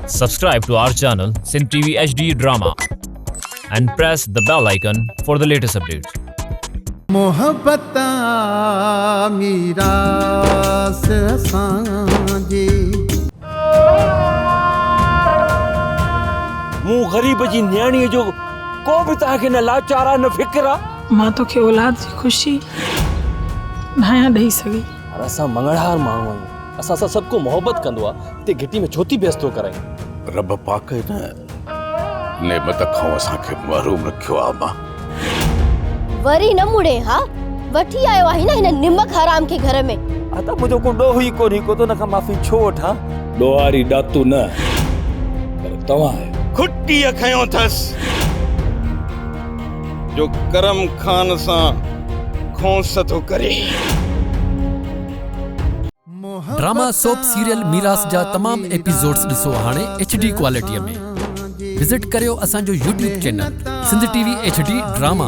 Subscribe to our channel Sindh TV HD Drama and press the bell icon for the latest updates. मोहब्बत मीरा से सांजे मूं गरीब जी न्याणी जो को भी तव्हांखे न लाचारा न फिक्र आहे। मां तोखे औलाद जी ख़ुशी नया ॾेई सघी। पर असां मंगड़हार माण्हू आहियूं, असां सां सभु को मोहबत कंदो आहे ते घिटी में छो थी बहस थो कराई। रब पाक न नेमत खां असांखे महरूम रखियो आहे। मां वरी न मुड़े हा वठी आयो आहे न हिन निमक हराम के घर में। आता मुझो को ॾोह ई कोन्हे को तो न खां माफ़ी छो वठां। ॾोहारी ॾातू न पर तव्हां खुट्टी खयों थस जो करम खान सां खोंस थो करे। ड्रामा सोप सीरियल मीरास जा तमाम एपिसोड्स ॾिसो हाणे HD क्वालिटीअ में। विजिट करियो असांजो YouTube channel Sindh TV HD drama.